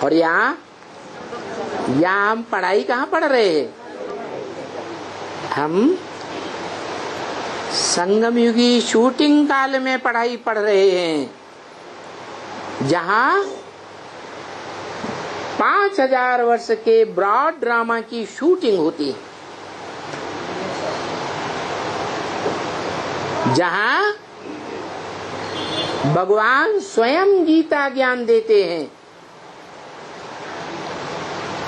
और यहाँ हम पढ़ाई कहाँ पढ़ रहे हैं? हम संगम युगी शूटिंग काल में पढ़ाई पढ़ रहे हैं, जहाँ 5000 वर्ष के ब्रॉड ड्रामा की शूटिंग होती है, जहाँ भगवान स्वयं गीता ज्ञान देते हैं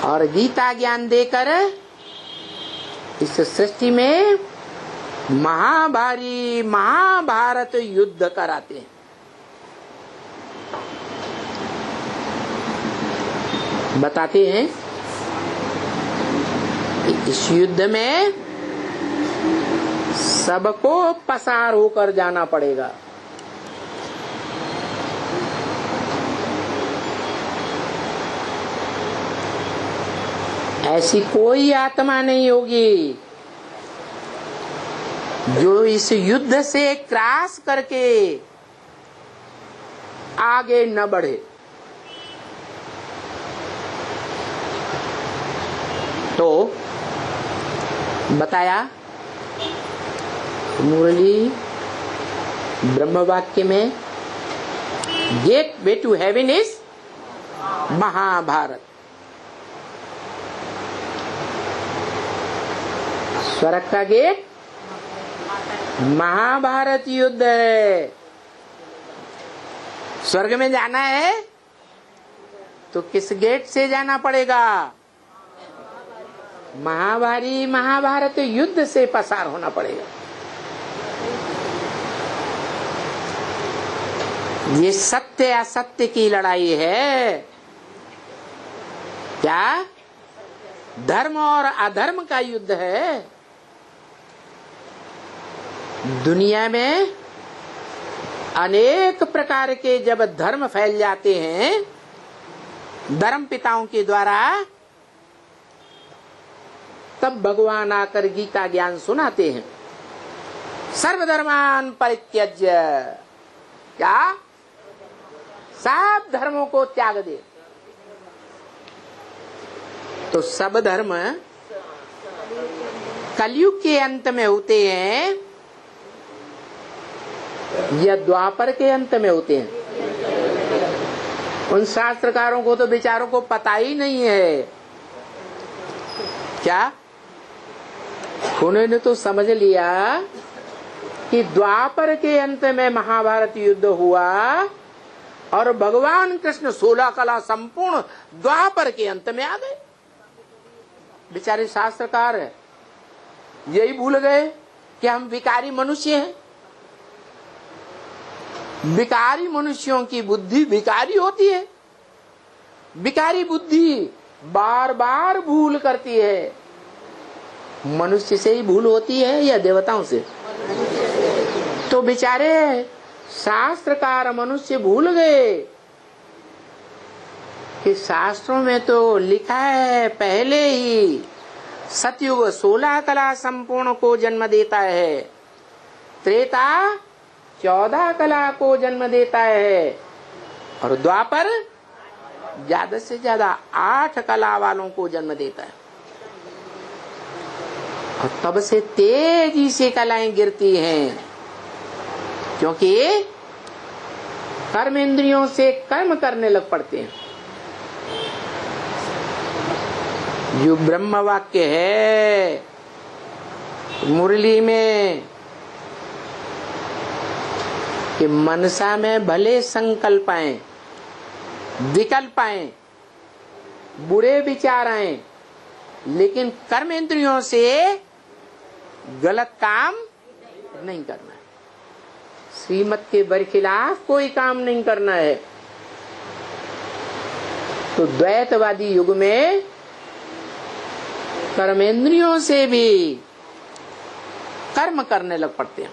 और गीता ज्ञान देकर इस सृष्टि में महाभारत युद्ध कराते हैं। बताते हैं कि इस युद्ध में सबको पसार होकर जाना पड़ेगा। ऐसी कोई आत्मा नहीं होगी जो इस युद्ध से क्रॉस करके आगे न बढ़े। तो बताया मुरली ब्रह्म वाक्य में, gateway to heaven is Mahabharat. स्वर्ग का गेट महाभारत युद्ध है। स्वर्ग में जाना है तो किस गेट से जाना पड़ेगा? महाभारत युद्ध से पसार होना पड़ेगा। ये सत्य असत्य की लड़ाई है। क्या? धर्म और अधर्म का युद्ध है। दुनिया में अनेक प्रकार के जब धर्म फैल जाते हैं धर्म पिताओं के द्वारा, तब भगवान आकर गीता ज्ञान सुनाते हैं। सर्वधर्मान परित्यज्य, क्या? सब धर्मों को त्याग दे। तो सब धर्म कलयुग के अंत में होते हैं या द्वापर के अंत में होते हैं? उन शास्त्रकारों को तो बेचारों को पता ही नहीं है। क्या? उन्होंने तो समझ लिया कि द्वापर के अंत में महाभारत युद्ध हुआ और भगवान कृष्ण 16 कला संपूर्ण द्वापर के अंत में आ गए। बेचारे शास्त्रकार यही भूल गए कि हम विकारी मनुष्य हैं। विकारी मनुष्यों की बुद्धि विकारी होती है। विकारी बुद्धि बार बार भूल करती है। मनुष्य से ही भूल होती है या देवताओं से? तो बेचारे शास्त्रकार मनुष्य भूल गए कि शास्त्रों में तो लिखा है पहले ही सतयुग 16 कला संपूर्ण को जन्म देता है, त्रेता 14 कला को जन्म देता है और द्वापर ज्यादा से ज्यादा 8 कला वालों को जन्म देता है। और तब से तेजी से कलाएं गिरती हैं, क्योंकि कर्म इंद्रियों से कर्म करने लग पड़ते हैं। जो ब्रह्म वाक्य है मुरली में कि मनसा में भले संकल्प आए, विकल्प आए, बुरे विचार आए, लेकिन कर्म इंद्रियों से गलत काम नहीं करना है। श्रीमत के बरखिलाफ कोई काम नहीं करना है। तो द्वैतवादी युग में कर्मेंद्रियों से भी कर्म करने लग पड़ते हैं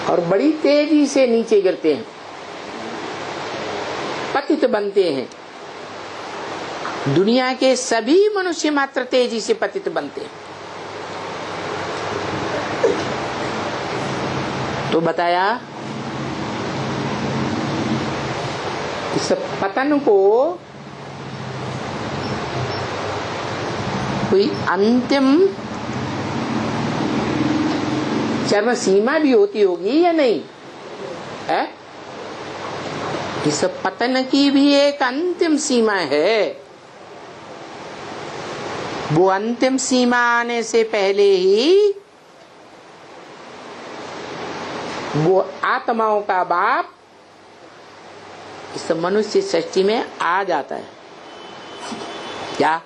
और बड़ी तेजी से नीचे गिरते हैं, पतित बनते हैं। दुनिया के सभी मनुष्य मात्र तेजी से पतित बनते हैं। तो बताया इस पतन को कोई अंतिम चरम सीमा भी होती होगी या नहीं है? इस पतन की भी एक अंतिम सीमा है। वो अंतिम सीमा आने से पहले ही वो आत्माओं का बाप इस मनुष्य सृष्टि में आ जाता है। क्या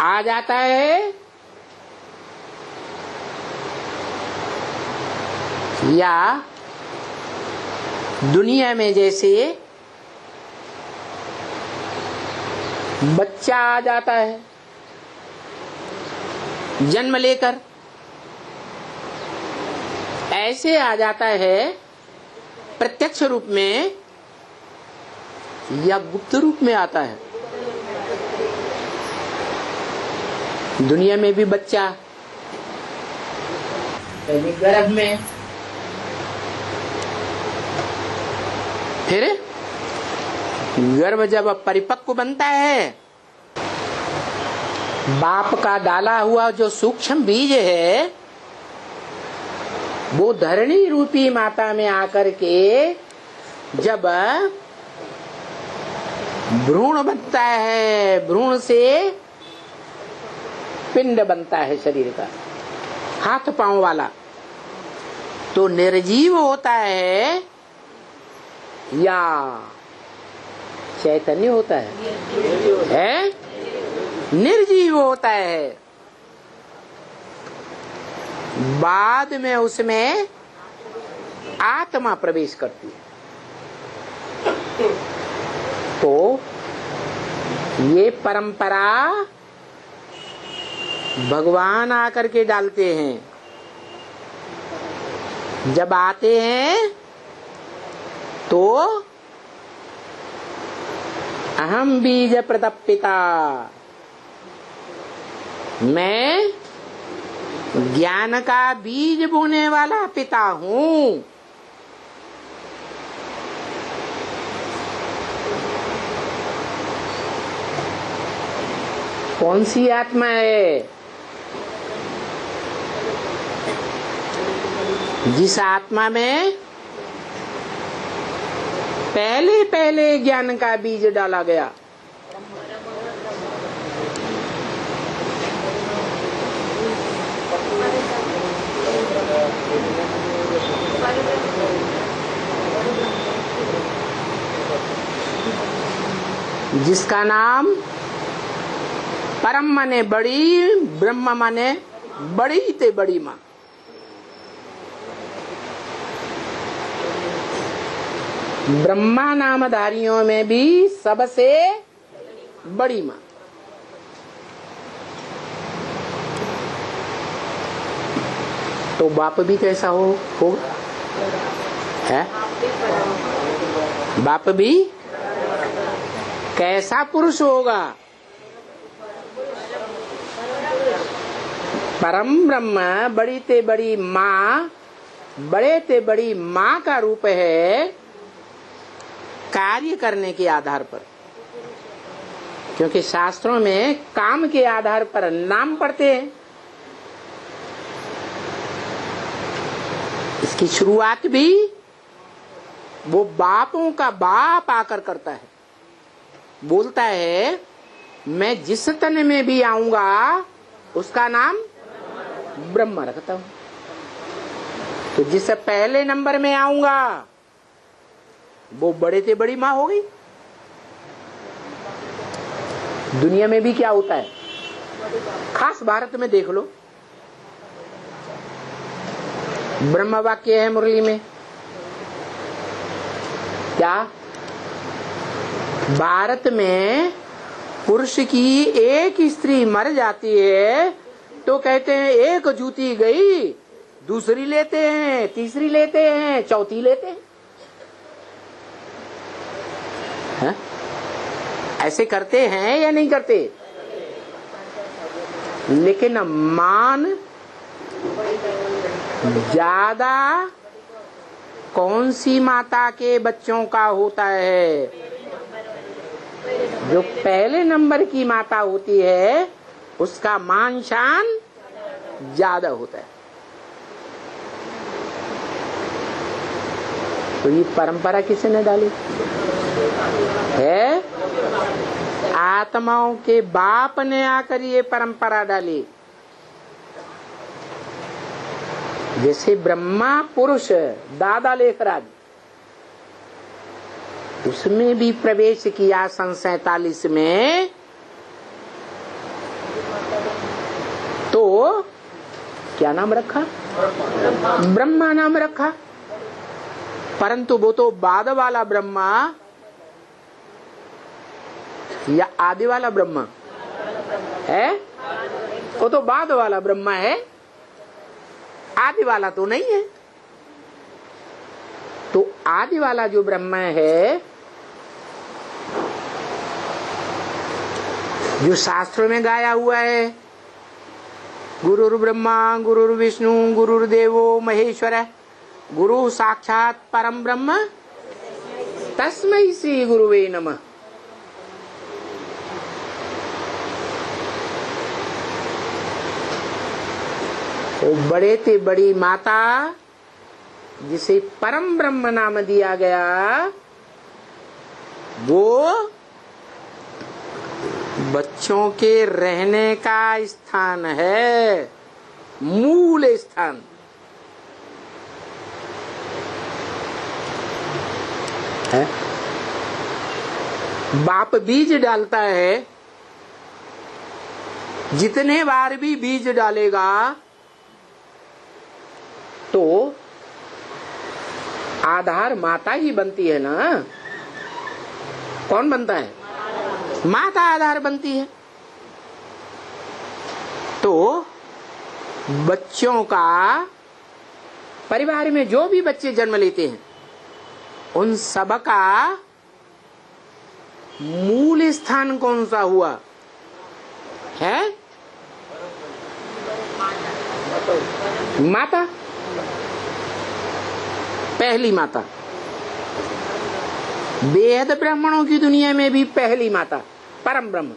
आ जाता है? या दुनिया में जैसे बच्चा आ जाता है जन्म लेकर, ऐसे आ जाता है प्रत्यक्ष रूप में या गुप्त रूप में आता है? दुनिया में भी बच्चा पहले गर्भ में, फिर गर्भ जब परिपक्व बनता है, बाप का डाला हुआ जो सूक्ष्म बीज है वो धरणी रूपी माता में आकर के जब भ्रूण बनता है, भ्रूण से पिंड बनता है शरीर का, हाथ पांव वाला, तो निर्जीव होता है या चैतन्य होता है? निर्जीव होता है। बाद में उसमें आत्मा प्रवेश करती है। तो ये परंपरा भगवान आकर के डालते हैं। जब आते हैं तो अहम बीज प्रदपिता, मैं ज्ञान का बीज बोने वाला पिता हूँ। कौन सी आत्मा है? जिस आत्मा में पहले पहले ज्ञान का बीज डाला गया। जिसका नाम परम माने बड़ी, ब्रह्म माने बड़ी ते बड़ी माँ। ब्रह्मा नामधारियों में भी सबसे बड़ी माँ। तो बाप भी कैसा होगा? है बाप भी कैसा पुरुष होगा? परम ब्रह्म बड़ी ते बड़ी माँ, बड़े ते बड़ी माँ का रूप है कार्य करने के आधार पर। क्योंकि शास्त्रों में काम के आधार पर नाम पढ़ते हैं। इसकी शुरुआत भी वो बापों का बाप आकर करता है। बोलता है मैं जिस तन में भी आऊंगा उसका नाम ब्रह्म रखता हूं। तो जिस पहले नंबर में आऊंगा वो बड़े से बड़ी माँ हो गई। दुनिया में भी क्या होता है, खास भारत में देख लो। ब्रह्म वाक्य है मुरली में, क्या भारत में पुरुष की एक स्त्री मर जाती है तो कहते हैं एक जूती गई, दूसरी लेते हैं, तीसरी लेते हैं, चौथी लेते हैं। है? ऐसे करते हैं या नहीं करते? लेकिन मान ज्यादा कौन सी माता के बच्चों का होता है? जो पहले नंबर की माता होती है उसका मान शान ज्यादा होता है। तो ये परंपरा किसने डाली है? आत्माओं के बाप ने आकर ये परंपरा डाली। जैसे ब्रह्मा पुरुष दादा लेखराज, उसमें भी प्रवेश किया सन 47 में, तो क्या नाम रखा? ब्रह्मा नाम रखा। परंतु वो तो बाद वाला ब्रह्मा या आदि वाला ब्रह्मा है? वो तो बाद वाला ब्रह्मा है, आदि वाला तो नहीं है। तो आदि वाला जो ब्रह्मा है, जो शास्त्रों में गाया हुआ है, गुरुर् ब्रह्मा गुरुर् विष्णु गुरुर्देवो महेश्वर, गुरु साक्षात परम ब्रह्म तस्मै श्री गुरुवे नमः। वो बड़े ते बड़ी माता जिसे परम ब्रह्म नाम दिया गया, वो बच्चों के रहने का स्थान है, मूल स्थान है। बाप बीज डालता है, जितने बार भी बीज डालेगा तो आधार माता ही बनती है ना। कौन बनता है? माता आधार बनती है। तो बच्चों का, परिवार में जो भी बच्चे जन्म लेते हैं, उन सब का मूल स्थान कौन सा हुआ है? माता, पहली माता। बेहद ब्राह्मणों की दुनिया में भी पहली माता परम ब्रह्म,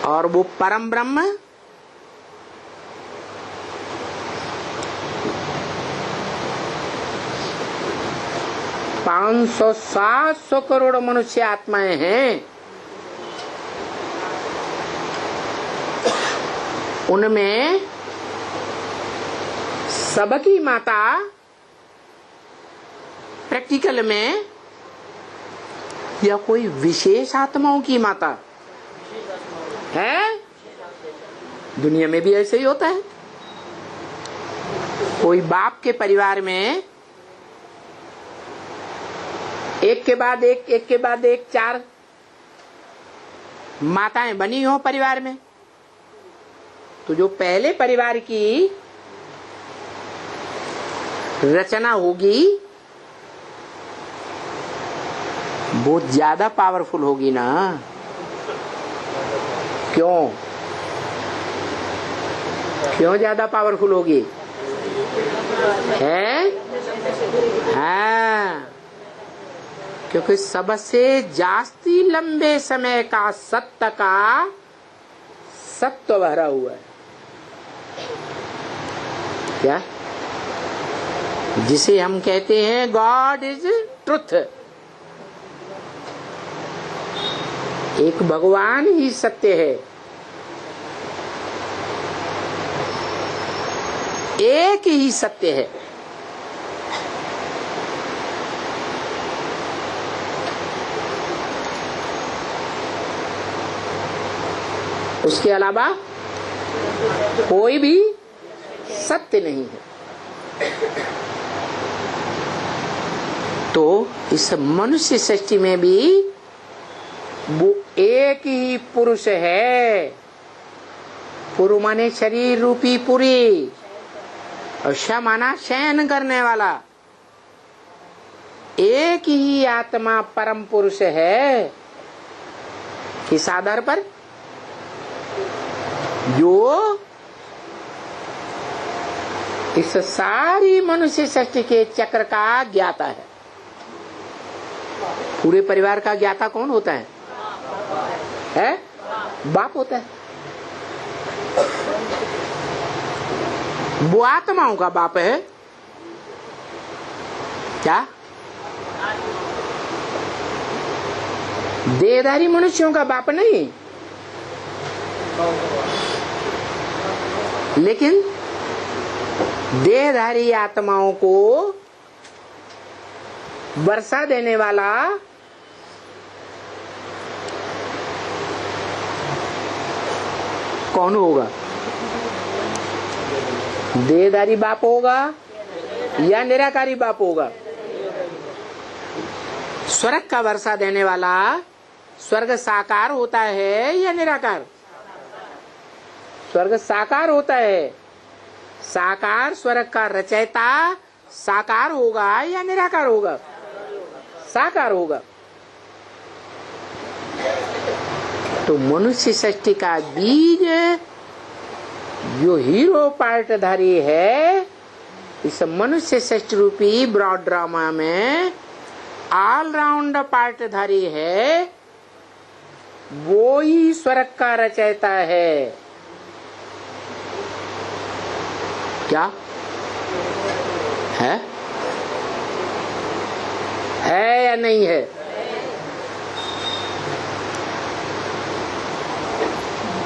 और वो परम ब्रह्म पांच सौ 700 करोड़ मनुष्य आत्माएं हैं। उनमें सबकी माता प्रैक्टिकल में या कोई विशेष आत्माओं की माता है? दुनिया में भी ऐसे ही होता है। कोई बाप के परिवार में एक के बाद एक 4 माताएं बनी हो परिवार में, तो जो पहले परिवार की रचना होगी वो ज्यादा पावरफुल होगी ना। क्यों ज्यादा पावरफुल होगी? है? हाँ, क्योंकि सबसे जास्ती लंबे समय का सत्य का सत्व भरा हुआ है। क्या? जिसे हम कहते हैं गॉड इज ट्रुथ। एक भगवान ही सत्य है, एक ही सत्य है। उसके अलावा कोई भी सत्य नहीं है। तो इस मनुष्य सृष्टि में भी वो एक ही पुरुष है। पुरु माने शरीर रूपी पुरी, और श माना शयन करने वाला। एक ही आत्मा परम पुरुष है। किस आधार पर? जो इस सारी मनुष्य सृष्टि के चक्र का ज्ञाता है। पूरे परिवार का ज्ञाता कौन होता है? बाप होता है। वो आत्माओं का बाप है क्या? देहधारी मनुष्यों का बाप नहीं, लेकिन देहधारी आत्माओं को वर्षा देने वाला कौन होगा? देहधारी बाप होगा या निराकारी बाप होगा? स्वर्ग का वर्षा देने वाला स्वर्ग साकार होता है या निराकार? स्वर्ग साकार होता है। साकार स्वर्ग का रचयिता साकार होगा या निराकार होगा? साकार होगा। तो मनुष्य सृष्टि का बीज जो हीरो पार्टधारी है, इस मनुष्य सृष्टि रूपी ब्रॉड ड्रामा में ऑलराउंड पार्टधारी है, वो ही स्वर्ग का रचयिता है। क्या है या नहीं है?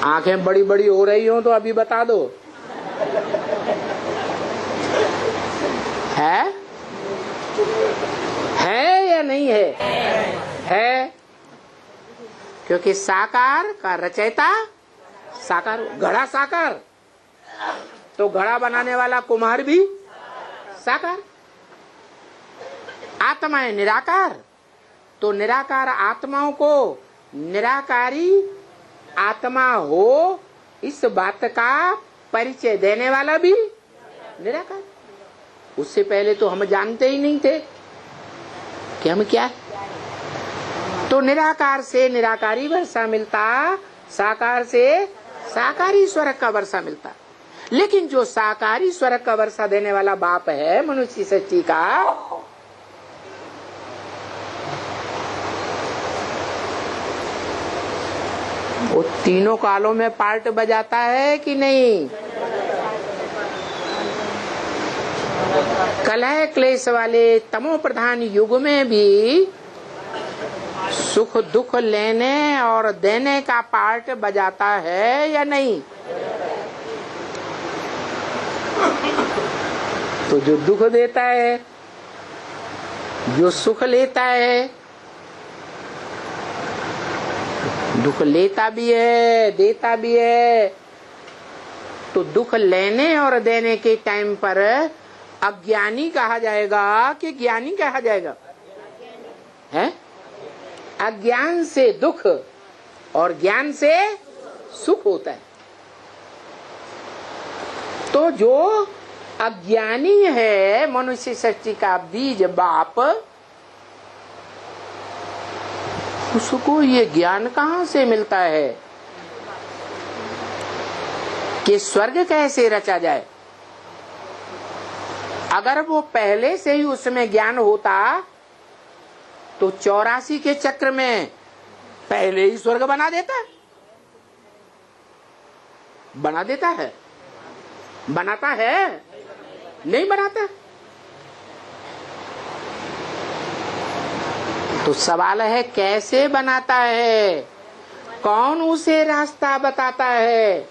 आंखें बड़ी बड़ी हो रही हो तो अभी बता दो। है या नहीं है? है, क्योंकि साकार का रचयिता साकार, घड़ा साकार तो घड़ा बनाने वाला कुम्हार भी साकार। आत्माएं निराकार तो निराकार आत्माओं को निराकारी आत्मा हो इस बात का परिचय देने वाला भी निराकार। उससे पहले तो हम जानते ही नहीं थे कि हम क्या है। तो निराकार से निराकारी वर्षा मिलता, साकार से साकारी स्वर्ग का वर्षा मिलता। लेकिन जो साकारी स्वर्ग का वर्षा देने वाला बाप है मनुष्य सृष्टि का, वो तीनों कालों में पार्ट बजाता है कि नहीं? कलह क्लेश वाले तमो प्रधान युग में भी सुख दुख लेने और देने का पार्ट बजाता है या नहीं? तो जो दुख देता है, जो सुख लेता है, दुख लेता भी है देता भी है, तो दुख लेने और देने के टाइम पर अज्ञानी कहा जाएगा कि ज्ञानी कहा जाएगा? है? अज्ञान से दुख और ज्ञान से सुख होता है। तो जो अज्ञानी है मनुष्य सृष्टि का बीज बाप, उसको ये ज्ञान कहाँ से मिलता है कि स्वर्ग कैसे रचा जाए? अगर वो पहले से ही उसमें ज्ञान होता तो 84 के चक्र में पहले ही स्वर्ग बना देता। बना देता है? बनाता है? नहीं बनाता। तो सवाल है कैसे बनाता है? कौन उसे रास्ता बताता है?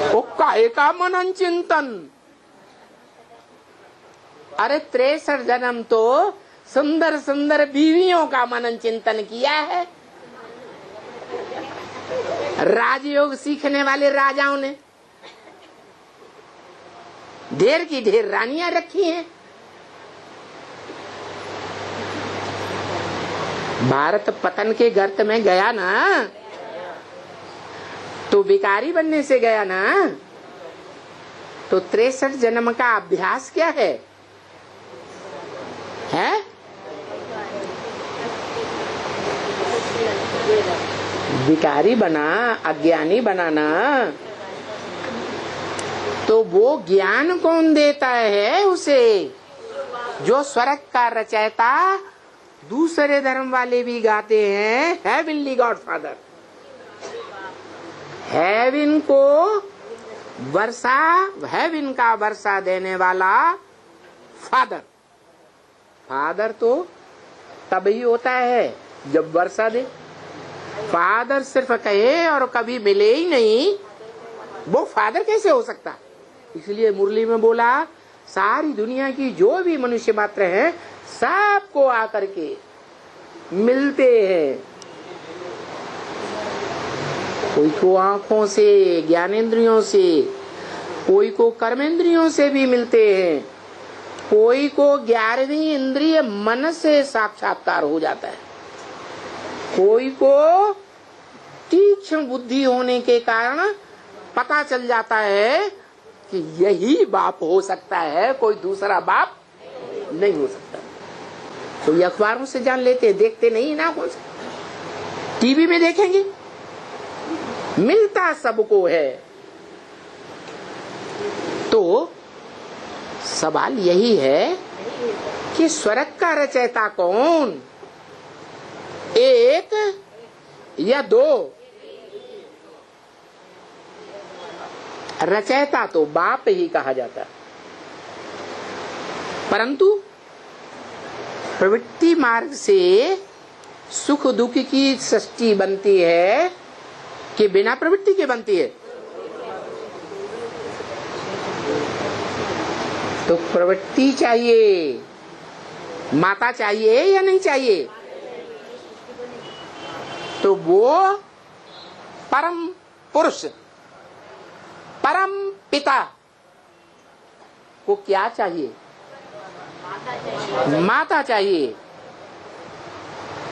वो काहे का मनन चिंतन? अरे 63 जन्म तो सुंदर सुंदर बीवियों का मनन चिंतन किया है। राजयोग सीखने वाले राजाओं ने ढेर की ढेर रानियां रखी हैं। भारत पतन के गर्त में गया ना, तो भिखारी बनने से गया ना, तो 63 जन्म का अभ्यास क्या है? भिखारी बना, अज्ञानी बनाना, तो वो ज्ञान कौन देता है उसे? जो स्वर्ग का रचयिता दूसरे धर्म वाले भी गाते हैं, हेवनली गॉडफादर। हेवन को वर्षा, हेवन का वर्षा देने वाला फादर। फादर तो तभी होता है जब वर्षा दे। फादर सिर्फ कहे और कभी मिले ही नहीं, वो फादर कैसे हो सकता? इसलिए मुरली में बोला, सारी दुनिया की जो भी मनुष्य मात्र हैं, सबको आकर के मिलते हैं। कोई को आंखों से, ज्ञानेंद्रियों से, कोई को कर्मेंद्रियों से भी मिलते हैं, कोई को 11वीं इंद्रिय मन से साक्षात्कार हो जाता है, कोई को तीक्ष्ण बुद्धि होने के कारण पता चल जाता है कि यही बाप हो सकता है, कोई दूसरा बाप नहीं हो सकता। तो ये अखबारों से जान लेते, देखते नहीं ना, कौन सा टीवी में देखेंगे, मिलता सबको है। तो सवाल यही है कि स्वर्ग का रचयिता कौन? एक या दो? रचयिता तो बाप ही कहा जाता है, परंतु प्रवृत्ति मार्ग से सुख दुख की सृष्टि बनती है कि बिना प्रवृत्ति के बनती है? तो प्रवृत्ति चाहिए, माता चाहिए या नहीं चाहिए? तो वो परम पुरुष, परम पिता को क्या चाहिए? माता चाहिए।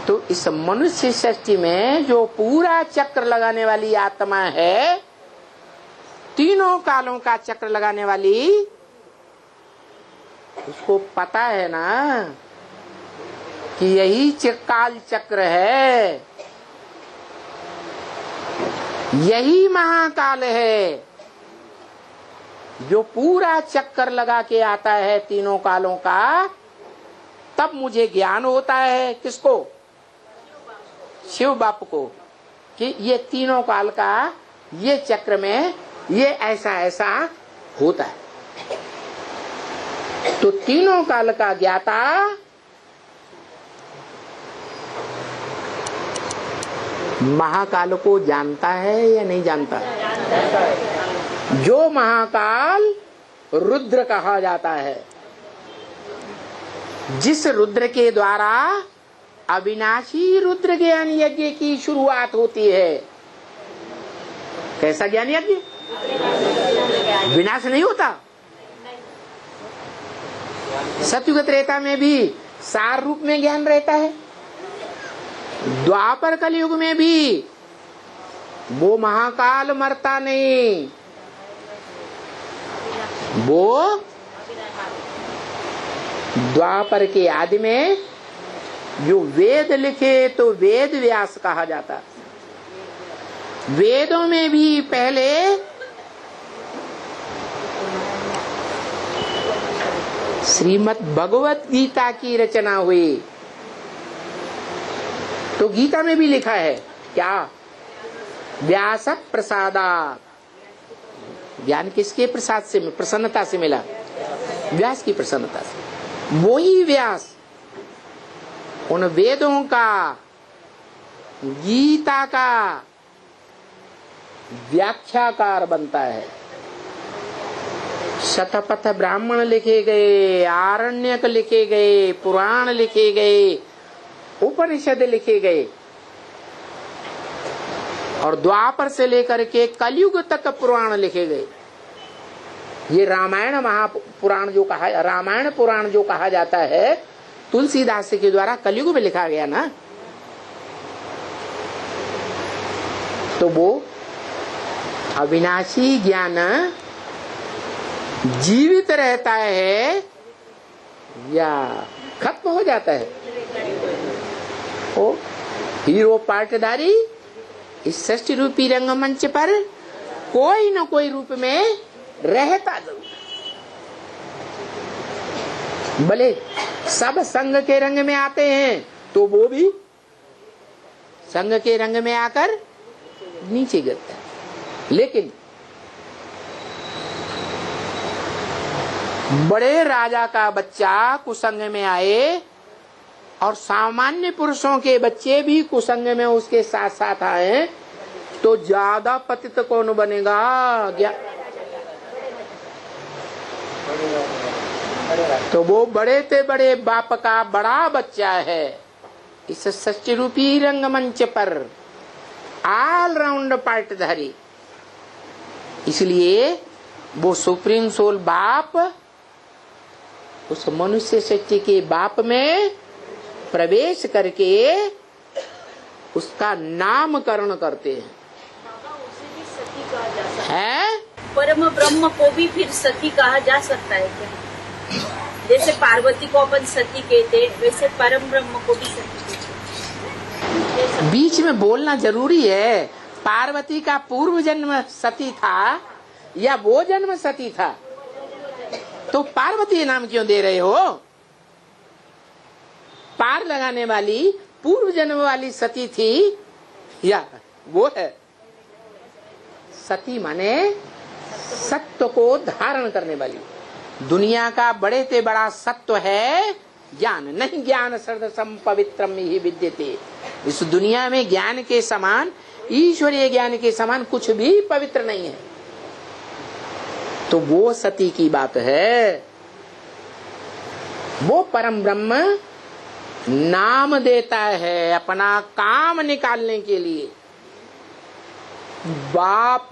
तो इस मनुष्य सृष्टि में जो पूरा चक्र लगाने वाली आत्मा है, तीनों कालों का चक्र लगाने वाली, उसको पता है ना कि यही काल चक्र है, यही महाकाल है जो पूरा चक्कर लगा के आता है तीनों कालों का। तब मुझे ज्ञान होता है, किसको? शिव बाप को, कि ये तीनों काल का ये चक्र में ये ऐसा ऐसा होता है। तो तीनों काल का ज्ञाता महाकाल को जानता है या नहीं जानता? जो महाकाल रुद्र कहा जाता है, जिस रुद्र के द्वारा अविनाशी रुद्र ज्ञान यज्ञ की शुरुआत होती है। कैसा ज्ञान यज्ञ? विनाश नहीं होता। सतयुग त्रेता में भी सार रूप में ज्ञान रहता है, द्वापर कलयुग में भी वो महाकाल मरता नहीं, वो द्वापर के आदि में जो वेद लिखे तो वेद व्यास कहा जाता। वेदों में भी पहले श्रीमद् भगवत गीता की रचना हुई। तो गीता में भी लिखा है क्या? व्यास प्रसादात्। ज्ञान किसके प्रसाद से, प्रसन्नता से मिला? व्यास की प्रसन्नता से। वही व्यास उन वेदों का, गीता का व्याख्याकार बनता है। शतपथ ब्राह्मण लिखे गए, आरण्यक लिखे गए, पुराण लिखे गए, उपनिषद लिखे गए, और द्वापर से लेकर के कलयुग तक पुराण लिखे गए। ये रामायण महापुराण जो कहा, रामायण पुराण जो कहा जाता है, तुलसीदास के द्वारा कलयुग में लिखा गया ना। तो वो अविनाशी ज्ञान जीवित रहता है या खत्म हो जाता है? ओ हीरो पार्टदारी इस षष्ठी रूपी रंगमंच पर कोई न कोई रूप में रहता जरूर। भले सब संग के रंग में आते हैं तो वो भी संग के रंग में आकर नीचे गिरता है। लेकिन बड़े राजा का बच्चा कुसंग में आए और सामान्य पुरुषों के बच्चे भी कुसंग में उसके साथ साथ आए तो ज्यादा पतित कौन बनेगा? तो वो बड़े ते बड़े बाप का बड़ा बच्चा है। इस षष्ठी रूपी रंगमंच पर ऑल राउंड पार्टधारी, इसलिए वो सुप्रीम सोल बाप उस मनुष्य षष्ठी के बाप में प्रवेश करके उसका नामकरण करते हैं। है? परम ब्रह्म को भी फिर सती कहा जा सकता है क्या? जैसे पार्वती को अपन सती कहते, वैसे परम ब्रह्म को भी सती कहते। बीच में बोलना जरूरी है। पार्वती का पूर्व जन्म सती था या वो जन्म सती था? तो पार्वती नाम क्यों दे रहे हो? पार लगाने वाली पूर्व जन्म वाली सती थी या वो है? सती माने सत्य को धारण करने वाली। दुनिया का बड़े से बड़ा सत्य है ज्ञान, नहीं ज्ञान सर्वसम पवित्रम ही विद्यते। इस दुनिया में ज्ञान के समान, ईश्वरीय ज्ञान के समान कुछ भी पवित्र नहीं है। तो वो सती की बात है। वो परम ब्रह्म नाम देता है अपना काम निकालने के लिए। बाप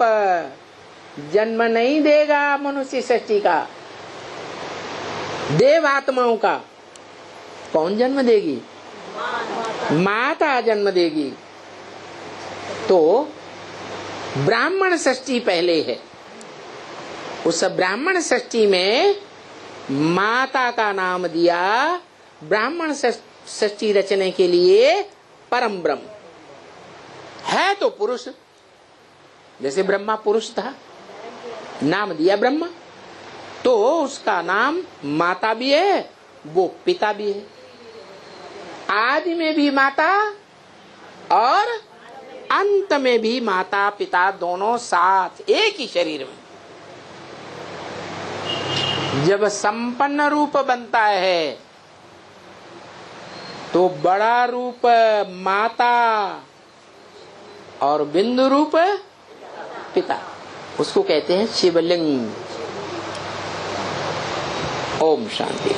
जन्म नहीं देगा मनुष्य सृष्टि का, देव आत्माओं का। कौन जन्म देगी? माता जन्म देगी। तो ब्राह्मण षष्ठी पहले है। उस ब्राह्मण षष्ठी में माता का नाम दिया ब्राह्मण षष्ठी रचने के लिए परम ब्रह्म है। तो पुरुष, जैसे ब्रह्मा पुरुष था, नाम दिया ब्रह्मा, तो उसका नाम माता भी है, वो पिता भी है। आदि में भी माता और अंत में भी माता पिता दोनों साथ एक ही शरीर में। जब संपन्न रूप बनता है तो बड़ा रूप माता और बिंदु रूप पिता, उसको कहते हैं शिवलिंग। ओम शांति।